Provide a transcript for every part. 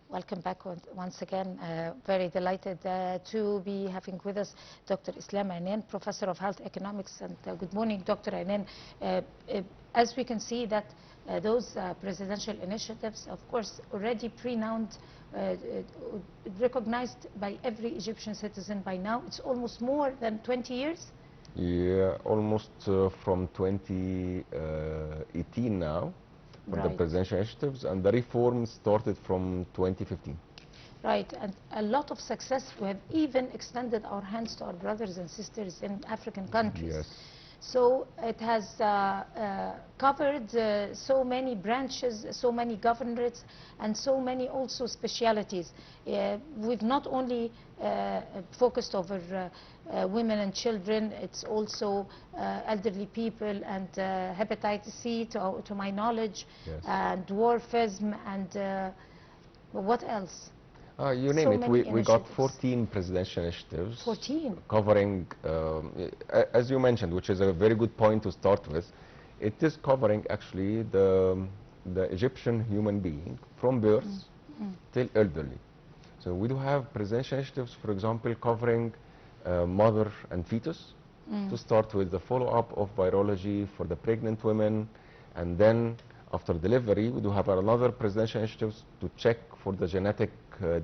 Welcome back once again. Very delighted to be having with us Dr. Islam Anan, Professor of Health Economics. And good morning, Dr. Anan. As we can see that those presidential initiatives, of course, already pre-announced, recognized by every Egyptian citizen by now. It's almost more than 20 years. Yeah, almost from 2018 now. For the presidential initiatives, and the reforms started from 2015. Right, and a lot of success. We have even extended our hands to our brothers and sisters in African countries. Yes. So it has covered so many branches, so many governorates, and so many also specialities. We've not only focused over women and children, it's also elderly people and hepatitis C, to my knowledge, yes. and dwarfism, and what else? You name it, we got 14 presidential initiatives. 14? Covering, as you mentioned, which is a very good point to start with, it is covering actually the Egyptian human being from birth till elderly. So we do have presidential initiatives, for example, covering mother and fetus, to start with the follow-up of virology for the pregnant women, and then after delivery, we do have another presidential initiatives to check for the genetic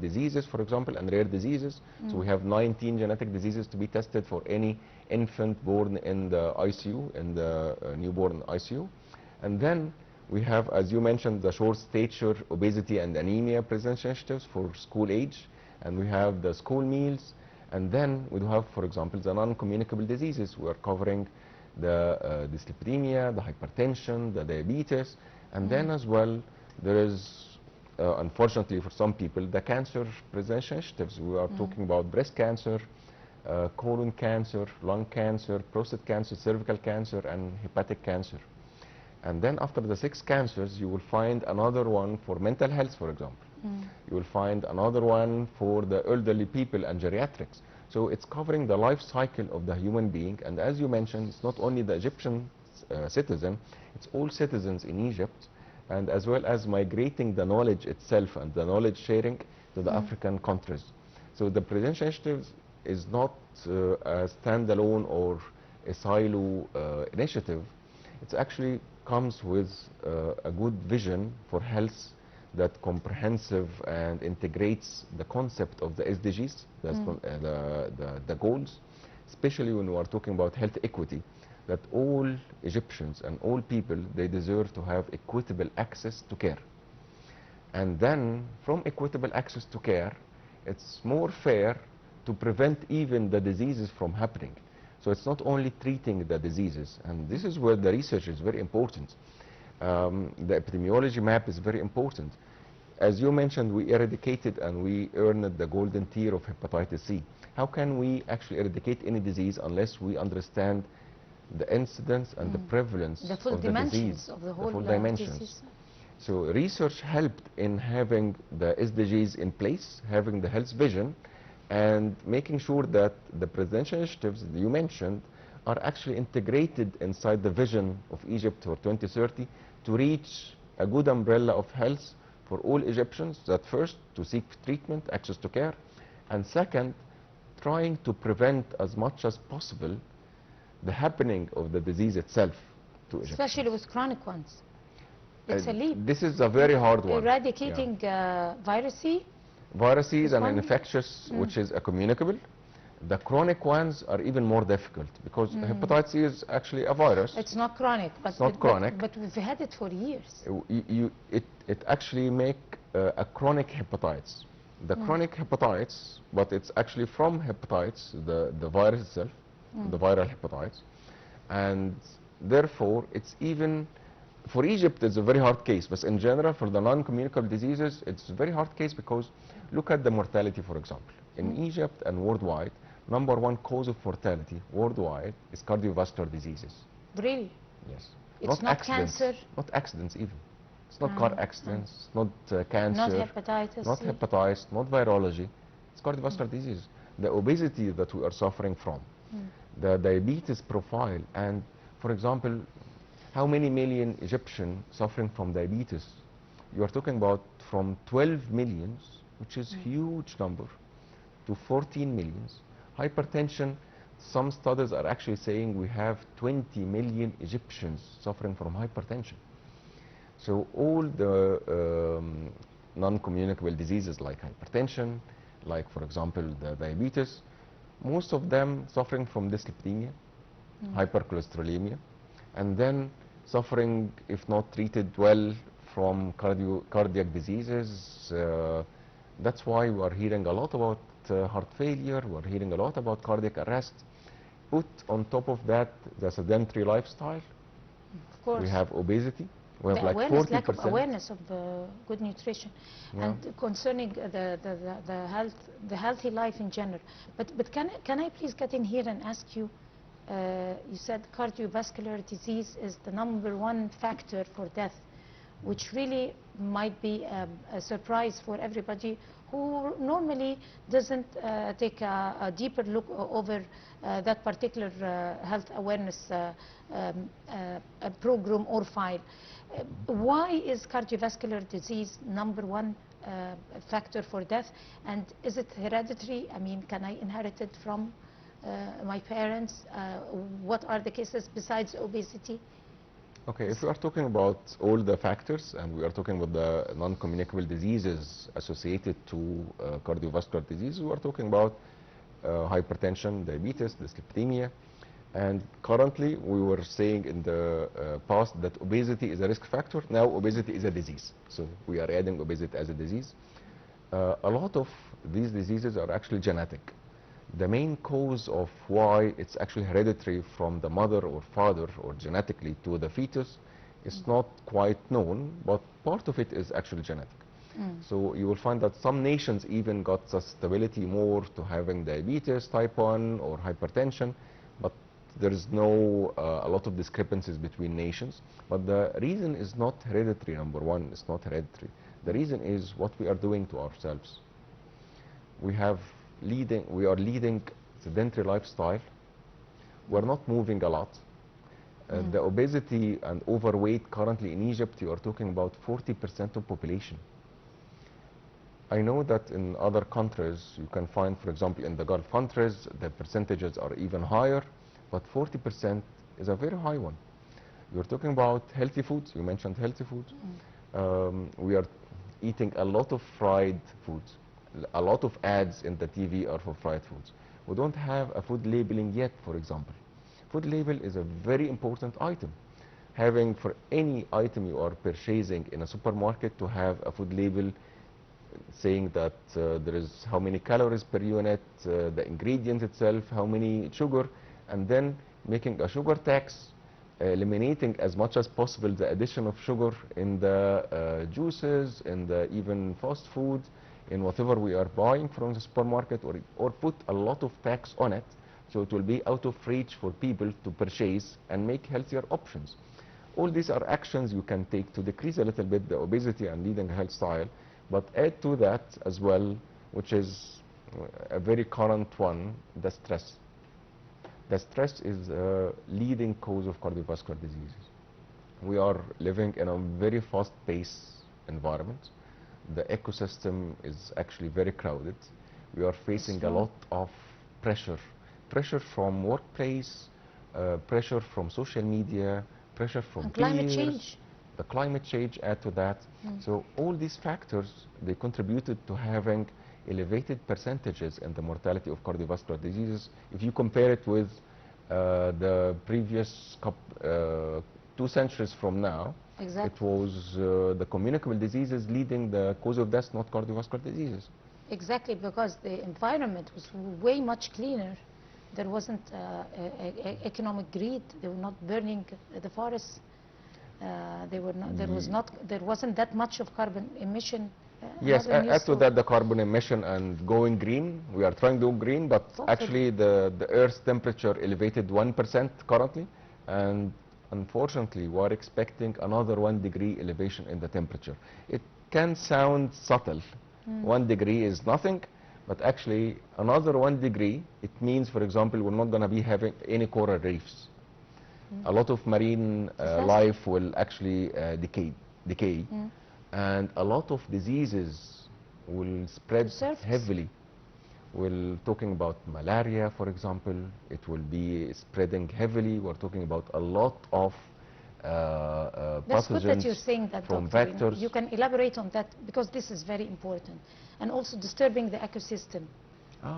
diseases, for example, and rare diseases. So we have 19 genetic diseases to be tested for any infant born in the ICU, in the newborn ICU. And then we have, as you mentioned, the short stature, obesity, and anemia presidential initiatives for school age. And we have the school meals. And then we do have, for example, the non-communicable diseases. We are covering the dyslipidemia, the hypertension, the diabetes. And then as well, there is, unfortunately for some people, the cancer prevention initiatives. We are talking about breast cancer, colon cancer, lung cancer, prostate cancer, cervical cancer, and hepatic cancer. And then after the 6 cancers, you will find another one for mental health, for example. You will find another one for the elderly people and geriatrics. So it's covering the life cycle of the human being. And as you mentioned, it's not only the Egyptian citizen, it's all citizens in Egypt, and as well as migrating the knowledge itself and the knowledge sharing to the African countries. So the presidential initiative is not a standalone or a silo initiative. It actually comes with a good vision for health that comprehensive and integrates the concept of the SDGs, the goals, especially when we are talking about health equity, that all Egyptians and all people, they deserve to have equitable access to care. And then from equitable access to care, it's more fair to prevent even the diseases from happening. So it's not only treating the diseases, and this is where the research is very important. The epidemiology map is very important. As you mentioned, we eradicated and we earned the golden tier of hepatitis C. How can we actually eradicate any disease unless we understand the incidence and the prevalence the full of the dimensions disease, of the whole dimensions. disease. So research helped in having the SDGs in place, having the health vision, and making sure that the presidential initiatives that you mentioned are actually integrated inside the vision of Egypt for 2030 to reach a good umbrella of health for all Egyptians. That first, to seek treatment, access to care, and second, trying to prevent as much as possible the happening of the disease itself to Egyptians. Especially with chronic ones. It's a leap. This is a very hard one. Eradicating viruses and infectious, which is a communicable. The chronic ones are even more difficult because hepatitis C is actually a virus. It's not chronic, but it's not chronic. But we've had it for years. It actually make a chronic hepatitis. The chronic hepatitis, but it's actually from hepatitis, the virus itself, the viral hepatitis, and therefore it's even for Egypt it's a very hard case. But in general, for the non-communicable diseases, it's a very hard case because look at the mortality, for example, in Egypt and worldwide. #1 cause of mortality worldwide is cardiovascular diseases. Really? Yes. It's not cancer? Not accidents even. It's not car accidents, not cancer. Not hepatitis. Not hepatitis, not virology. It's cardiovascular disease. The obesity that we are suffering from. The diabetes profile. And for example, how many million Egyptians suffering from diabetes? You are talking about from 12 millions, which is huge number, to 14 millions. Hypertension, some studies are actually saying we have 20 million Egyptians suffering from hypertension. So all the non-communicable diseases like hypertension, like for example the diabetes, most of them suffering from dyslipidemia, hypercholesterolemia, and then suffering, if not treated well, from cardiac diseases. That's why we are hearing a lot about heart failure, we're hearing a lot about cardiac arrest. Put on top of that the sedentary lifestyle. Of course. We have obesity. We have The like awareness, 40%. lack of awareness of good nutrition, Yeah. and concerning the healthy life in general. But can I please get in here and ask you? You said cardiovascular disease is the #1 factor for death, which really might be a surprise for everybody who normally doesn't take a deeper look over that particular health awareness program or file. Why is cardiovascular disease #1 factor for death, and is it hereditary? I mean, can I inherit it from my parents? What are the cases besides obesity? Okay, if we are talking about all the factors and we are talking about the non-communicable diseases associated to cardiovascular disease, we are talking about hypertension, diabetes, dyslipidemia, and currently we were saying in the past that obesity is a risk factor. Now obesity is a disease, so we are adding obesity as a disease. A lot of these diseases are actually genetic. The main cause of why it's actually hereditary from the mother or father or genetically to the fetus is not quite known, but part of it is actually genetic. So you will find that some nations even got susceptibility more to having diabetes type 1 or hypertension, but there is no a lot of discrepancies between nations. But the reason is not hereditary. #1, it's not hereditary. The reason is what we are doing to ourselves. We are leading sedentary lifestyle. We're not moving a lot. The obesity and overweight currently in Egypt, you are talking about 40% of population. I know that in other countries, you can find, for example, in the Gulf countries, the percentages are even higher, but 40% is a very high one. You're talking about healthy foods. You mentioned healthy foods. We are eating a lot of fried foods. A lot of ads in the TV are for fried foods. We don't have a food labeling yet, for example. Food label is a very important item. Having for any item you are purchasing in a supermarket to have a food label saying that there is how many calories per unit, the ingredient itself, how many sugar, and then making a sugar tax, eliminating as much as possible the addition of sugar in the juices, in the even fast food, in whatever we are buying from the supermarket, or put a lot of tax on it, so it will be out of reach for people to purchase and make healthier options. All these are actions you can take to decrease a little bit the obesity and leading a health style, but add to that as well, which is a very current one, the stress. The stress is a leading cause of cardiovascular diseases. We are living in a very fast-paced environment. The ecosystem is actually very crowded. We are facing a lot of pressure from workplace, pressure from social media, pressure from climate peers, change. the climate change add to that. So all these factors, they contributed to having elevated percentages in the mortality of cardiovascular diseases. If you compare it with the previous 2 centuries from now, Exactly. it was the communicable diseases leading the cause of death, not cardiovascular diseases. Exactly, because the environment was way much cleaner. There wasn't economic greed. They were not burning the forests. There wasn't that much of carbon emission. Yes, add to that the carbon emission and going green. We are trying to go green, but actually the Earth's temperature elevated 1% currently, and unfortunately we are expecting another 1 degree elevation in the temperature. It can sound subtle. 1 degree is nothing, but actually another 1 degree, it means, for example, we're not going to be having any coral reefs. A lot of marine life will actually decay. and a lot of diseases will spread Surface. heavily. We're talking about malaria, for example. It will be spreading heavily. We're talking about a lot of That's good that you're pathogens saying that, from Doctor. vectors. You can elaborate on that, because this is very important. And also disturbing the ecosystem,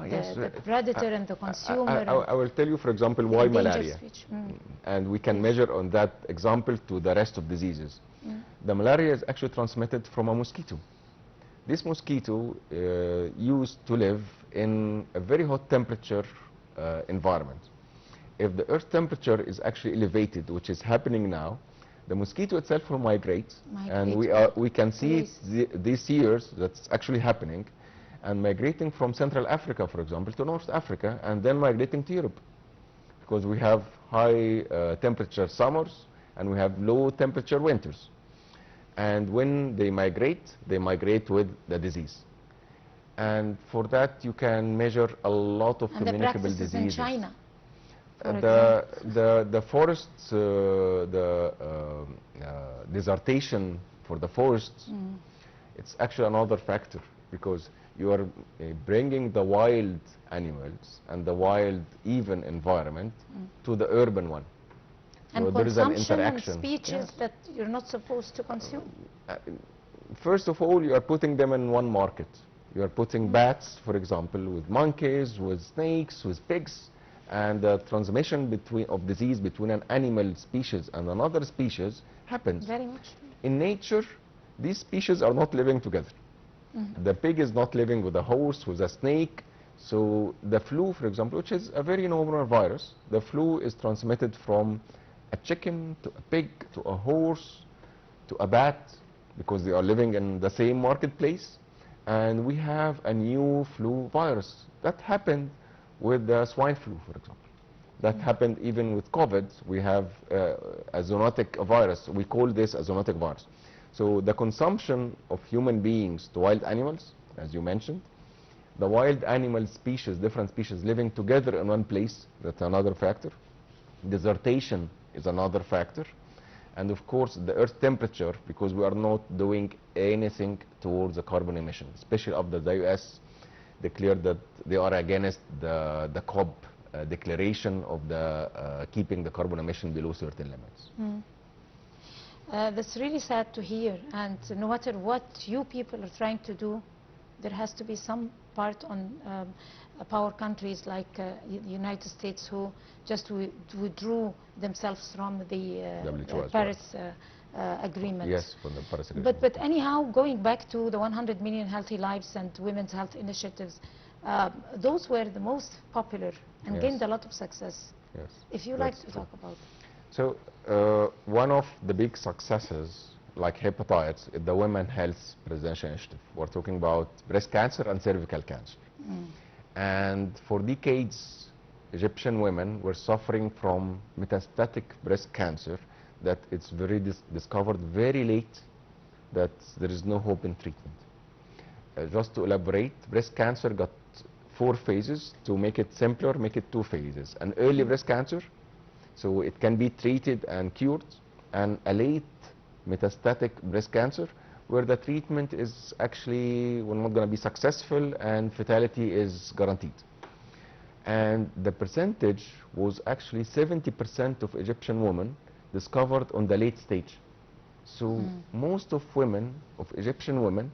Yes. the predator and the consumer. I will tell you, for example, and why endangered malaria. species. And we can measure on that example to the rest of diseases. The malaria is actually transmitted from a mosquito. This mosquito used to live in a very hot temperature environment. If the earth temperature is actually elevated, which is happening now, the mosquito itself will migrate, and we can see these years that's actually happening, and migrating from Central Africa, for example, to North Africa, and then migrating to Europe, because we have high temperature summers and we have low temperature winters. And when they migrate with the disease. And for that, you can measure a lot of communicable diseases. In China, the forests, desertation for the forests, it's actually another factor, because you are bringing the wild animals and the wild even environment to the urban one. And so there is an consumption interaction. and species that you're not supposed to consume. First of all, you are putting them in one market. You are putting bats, for example, with monkeys, with snakes, with pigs, and the transmission of disease between an animal species and another species happens. Very much. In nature, these species are not living together. The pig is not living with a horse, with a snake. So the flu, for example, which is a very normal virus, the flu is transmitted from a chicken to a pig to a horse to a bat, because they are living in the same marketplace. And we have a new flu virus. That happened with the swine flu, for example. That happened even with COVID. We have a zoonotic virus. We call this a zoonotic virus. So the consumption of human beings to wild animals, as you mentioned, the wild animal species, different species living together in one place, that's another factor. Desertation is another factor. And of course, the earth temperature, because we are not doing anything towards the carbon emission, especially after the US declared that they are against the COP declaration of the keeping the carbon emission below certain limits. That's really sad to hear, and no matter what you people are trying to do, there has to be some part on power countries like the United States, who just withdrew themselves from the Paris Agreement. Yes, from the Paris Agreement. But anyhow, going back to the 100 million healthy lives and women's health initiatives, those were the most popular and gained a lot of success. Yes. If you like to talk about it. So one of the big successes, like hepatitis, is the Women Health Prevention Initiative. We're talking about breast cancer and cervical cancer. And for decades, Egyptian women were suffering from metastatic breast cancer, that it's discovered very late, that there is no hope in treatment. Just to elaborate, breast cancer got 4 phases. To make it simpler, make it 2 phases. An early breast cancer, so it can be treated and cured, and a late metastatic breast cancer, where the treatment is actually not going to be successful and fatality is guaranteed. And the percentage was actually 70% of Egyptian women discovered on the late stage. So most of Egyptian women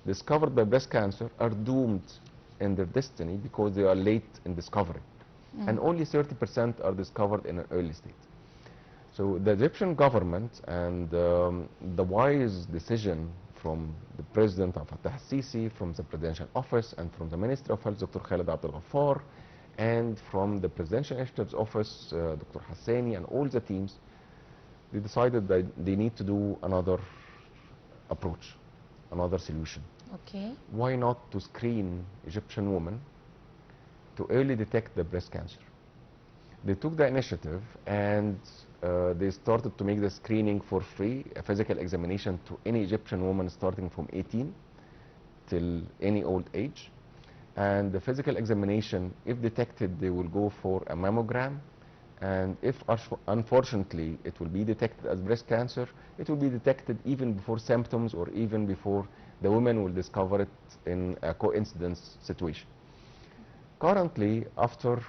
discovered by breast cancer are doomed in their destiny because they are late in discovery. And only 30% are discovered in an early state. So the Egyptian government and the wise decision from the President Fattah al-Sisi, from the Presidential Office, and from the Minister of Health, Dr. Khaled Abdel Ghaffar, and from the Presidential Initiatives Office, Dr. Hassani, and all the teams, they decided that they need to do another approach, another solution. Okay. Why not to screen Egyptian women to early detect the breast cancer? They took the initiative and they started to make the screening for free, a physical examination to any Egyptian woman starting from 18 till any old age. And the physical examination, if detected, they will go for a mammogram, And if unfortunately it will be detected as breast cancer, it will be detected even before symptoms or even before the woman will discover it in a coincidence situation. Currently, after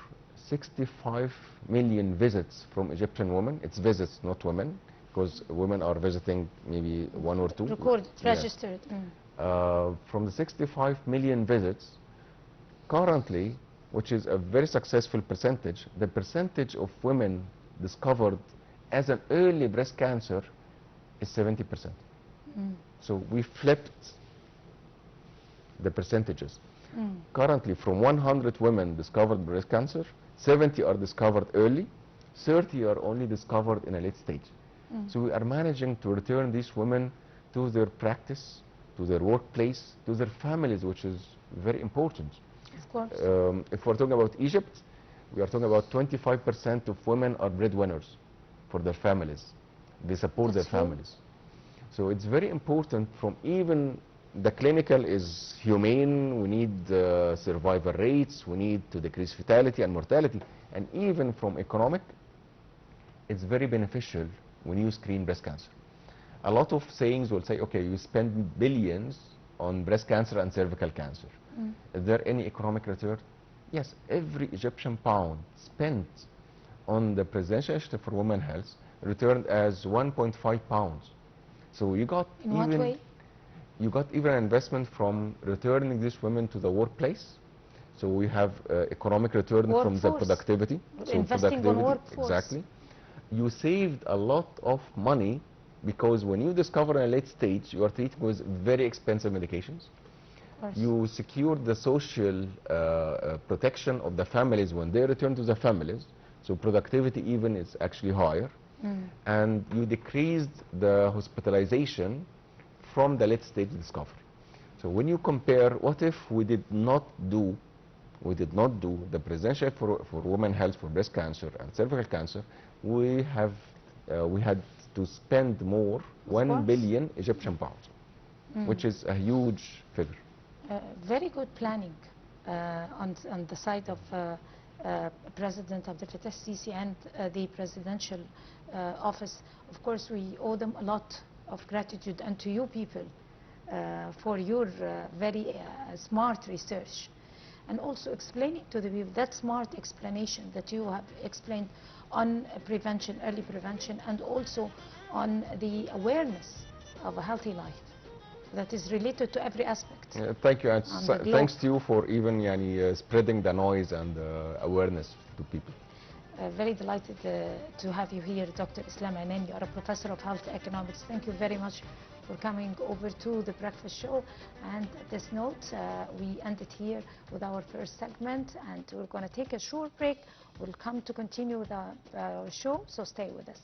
65 million visits from Egyptian women, it's visits, not women, because women are visiting maybe one or two. Recorded, Yes. registered. From the 65 million visits, currently, which is a very successful percentage, the percentage of women discovered as an early breast cancer is 70%. So we flipped the percentages. Currently, from 100 women discovered breast cancer, 70 are discovered early, 30 are only discovered in a late stage. So we are managing to return these women to their practice, to their workplace, to their families, which is very important. Of course. If we're talking about Egypt, we are talking about 25% of women are breadwinners for their families. They support That's their families. So it's very important from even the clinical is humane, we need survival rates, we need to decrease fatality and mortality, and even from economic, it's very beneficial when you screen breast cancer. A lot of sayings will say, okay, you spend billions on breast cancer and cervical cancer. Is there any economic return? Yes, every Egyptian pound spent on the presidential initiative for women's health returned as 1.5 pounds. So you got In what way? You got even an investment from returning these women to the workplace. So we have economic return from the productivity. So investing on workforce. Exactly. You saved a lot of money because when you discover in a late stage, you are treating with very expensive medications. You secured the social protection of the families when they return to the families. So productivity even is actually higher. And you decreased the hospitalization from the late stage discovery. So when you compare, what if we did not do the presidential for women's health for breast cancer and cervical cancer, we had to spend more, 1 billion Egyptian pounds, which is a huge figure. Very good planning on the side of President Abdel Fattah Sisi and the presidential office. Of course, we owe them a lot of gratitude, and to you people for your very smart research, and also explaining to the people that smart explanation that you have explained on prevention, early prevention, and also on the awareness of a healthy life that is related to every aspect. Thank you, and thanks to you for even spreading the noise and awareness to people. Very delighted to have you here, Dr. Islam Anan. You are a professor of health economics. Thank you very much for coming over to the breakfast show. And at this note, we end it here with our first segment, and we're going to take a short break. We'll come to continue the show, so stay with us.